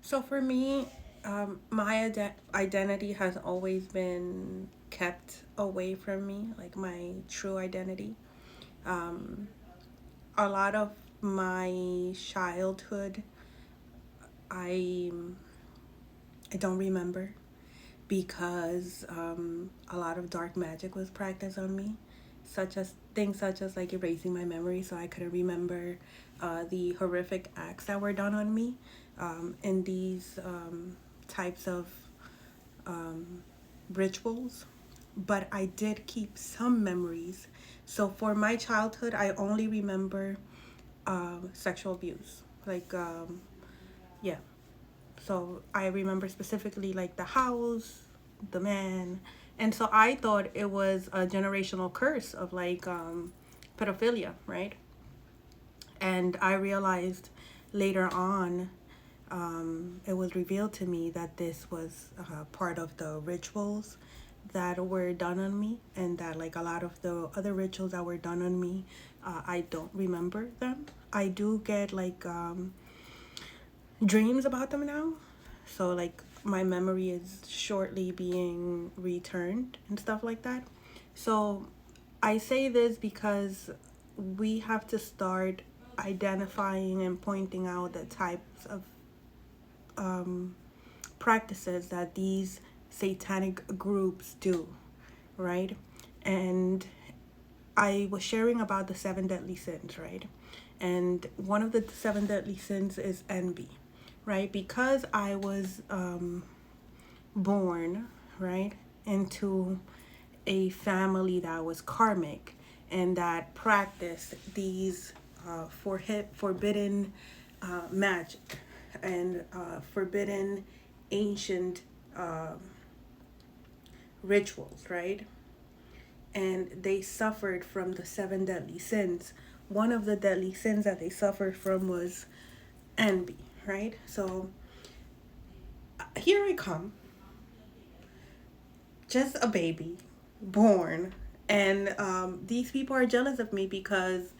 So for me, my identity has always been kept away from me, like my true identity. Um, a lot of my childhood, I I don't remember because a lot of dark magic was practiced on me, such as things such as like erasing my memory, so I couldn't remember the horrific acts that were done on me in these types of rituals. But I did keep some memories. So for my childhood, I only remember sexual abuse. Like, yeah. So I remember specifically like the house, the man. And so I thought it was a generational curse of like pedophilia, right? And I realized later on, it was revealed to me that this was part of the rituals that were done on me, and that like a lot of the other rituals that were done on me, I don't remember them. I do get like dreams about them now. So like my memory is shortly being returned and stuff like that. So I say this because we have to start identifying and pointing out the types of practices that these satanic groups do, right? And I was sharing about the seven deadly sins, right? And one of the seven deadly sins is envy, right? Because I was born, right, into a family that was karmic and that practiced these forbidden magic and forbidden ancient rituals, right? And they suffered from the seven deadly sins. One of the deadly sins that they suffered from was envy, right? So here I come, just a baby, born, and these people are jealous of me because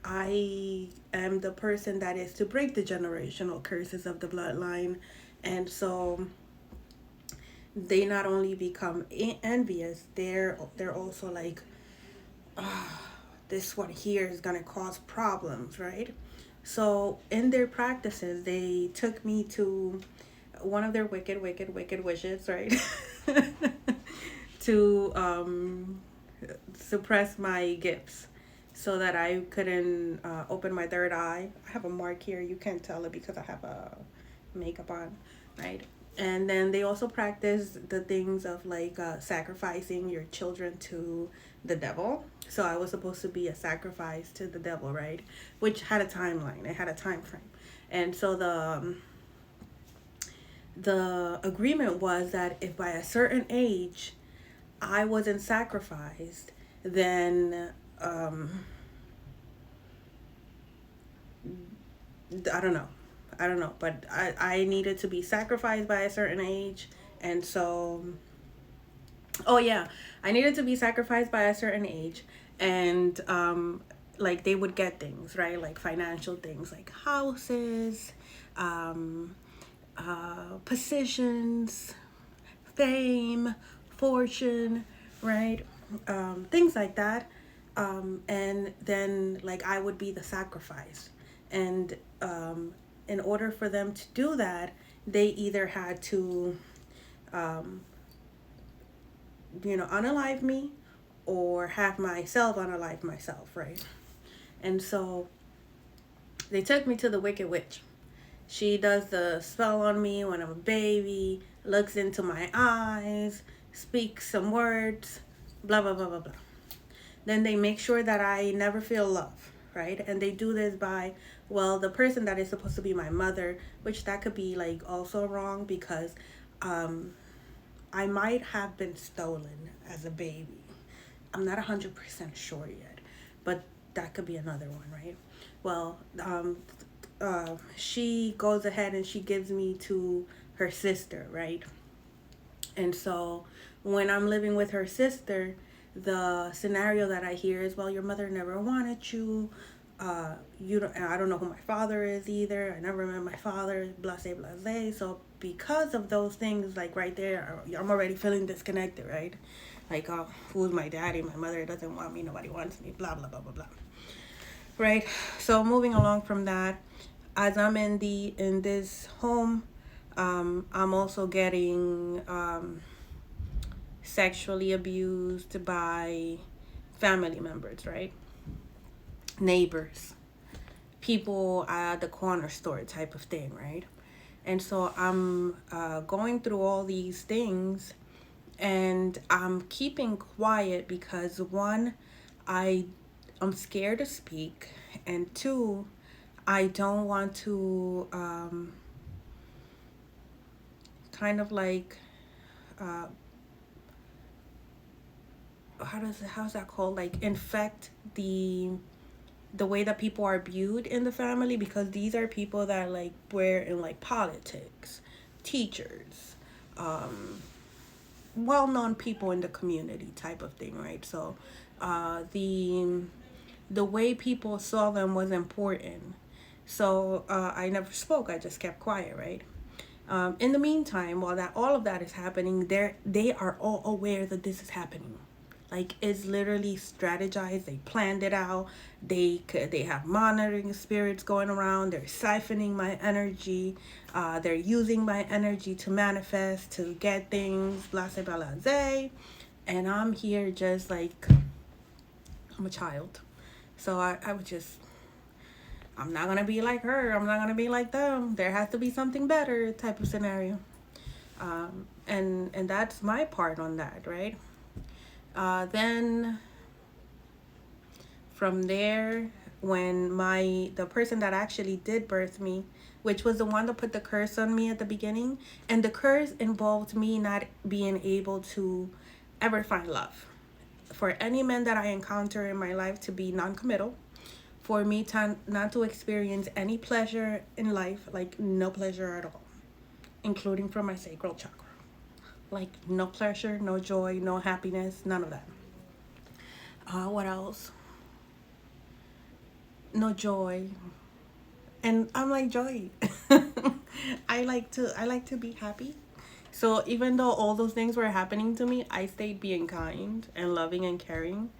I am the person that is to break the generational curses of the bloodline, and so they not only become envious, they're also like, this one here is gonna cause problems, right? So in their practices, they took me to one of their wicked, wicked, wicked wishes, right? to suppress my gifts so that I couldn't open my third eye. I have a mark here. You can't tell it because I have a makeup on, right? And then they also practice the things of like sacrificing your children to the devil. So I was supposed to be a sacrifice to the devil, right? Which had a timeline. It had a time frame, and so the agreement was that if by a certain age I wasn't sacrificed, then I don't know. I don't know, but I needed to be sacrificed by a certain age. And so, oh yeah, I needed to be sacrificed by a certain age. And like they would get things, right? Like financial things like houses, um, positions, fame, fortune, right? Things like that. And then, like, I would be the sacrifice. And in order for them to do that, they either had to, unalive me or have myself unalive myself, right? And so they took me to the Wicked Witch. She does the spell on me when I'm a baby, looks into my eyes, speaks some words, blah, blah, blah, blah, blah. Then they make sure that I never feel love, right? And they do this by, well, the person that is supposed to be my mother, which that could be like also wrong because I might have been stolen as a baby. I'm not 100% sure yet, but that could be another one, right? Well, she goes ahead and she gives me to her sister, right? And so when I'm living with her sister, the scenario that I hear is, well, your mother never wanted you. You don't, I don't know who my father is either. I never met my father, blase blase. So because of those things, like right there, I'm already feeling disconnected, right? Like, who's my daddy? My mother doesn't want me. Nobody wants me. Blah blah blah blah blah. Right. So moving along from that, as I'm in this home, I'm also getting sexually abused by family members, right? Neighbors, people at the corner store type of thing, right? And so I'm going through all these things, and I'm keeping quiet because one, I I'm scared to speak, and two, I don't want to kind of like uh, how's that called, like infect the way that people are viewed in the family, because these are people that like were in like politics, teachers, well-known people in the community type of thing, right? So the way people saw them was important. So I never spoke. I just kept quiet, right? In the meantime, while that all of that is happening, they are all aware that this is happening. Like it's literally strategized. They planned it out. They have monitoring spirits going around. They're siphoning my energy. They're using my energy to manifest, to get things. Blase blase. And I'm here just like I'm a child. So I would just I'm not gonna be like her. I'm not gonna be like them. There has to be something better type of scenario. And that's my part on that, right? Then from there, when the person that actually did birth me, which was the one that put the curse on me at the beginning, and the curse involved me not being able to ever find love. For any men that I encounter in my life to be non-committal, for me to not to experience any pleasure in life, like no pleasure at all, including from my sacral chakra. Like no pleasure, no joy, no happiness, none of that. What else? No joy. And I'm like Joy. I like to be happy. So even though all those things were happening to me, I stayed being kind and loving and caring,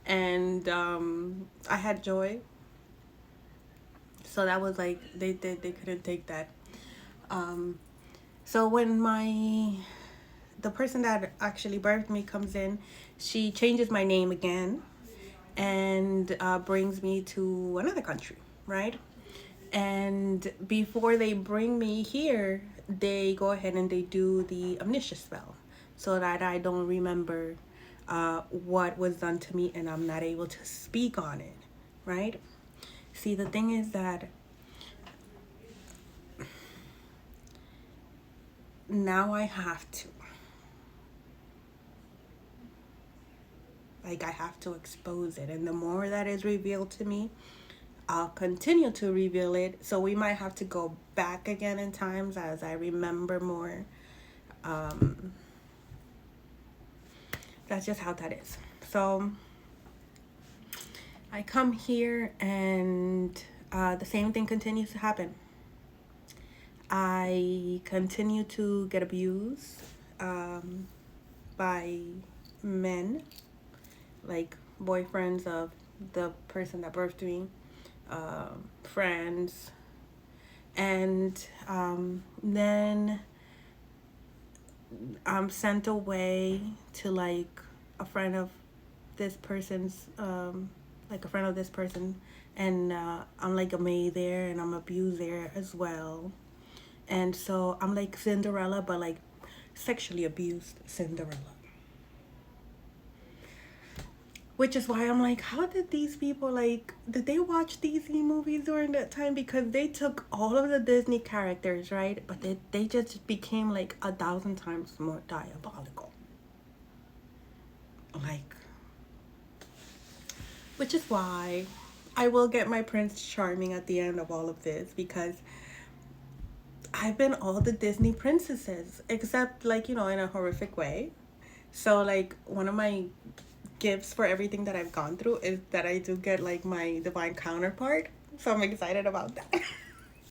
and I had joy. So that was like they couldn't take that. Um, so when my the person that actually birthed me comes in, she changes my name again and brings me to another country, right? And before they bring me here, they go ahead and they do the amnesia spell so that I don't remember what was done to me and I'm not able to speak on it, right? See, the thing is that now I have to. Like, I have to expose it. And the more that is revealed to me, I'll continue to reveal it. So we might have to go back again in times as I remember more. Um, that's just how that is. So I come here and the same thing continues to happen. I continue to get abused by men, like boyfriends of the person that birthed me, friends, and then I'm sent away to like a friend of this person's, like a friend of this person, and I'm like a maid there, and I'm abused there as well, and so I'm like Cinderella, but like sexually abused Cinderella. Which is why I'm like, how did these people, like, did they watch Disney movies during that time? Because they took all of the Disney characters, right? But they just became like 1,000 times more diabolical. Like, which is why I will get my Prince Charming at the end of all of this, because I've been all the Disney princesses, except like, in a horrific way. So like one of my gifts for everything that I've gone through is that I do get like my divine counterpart. So I'm excited about that.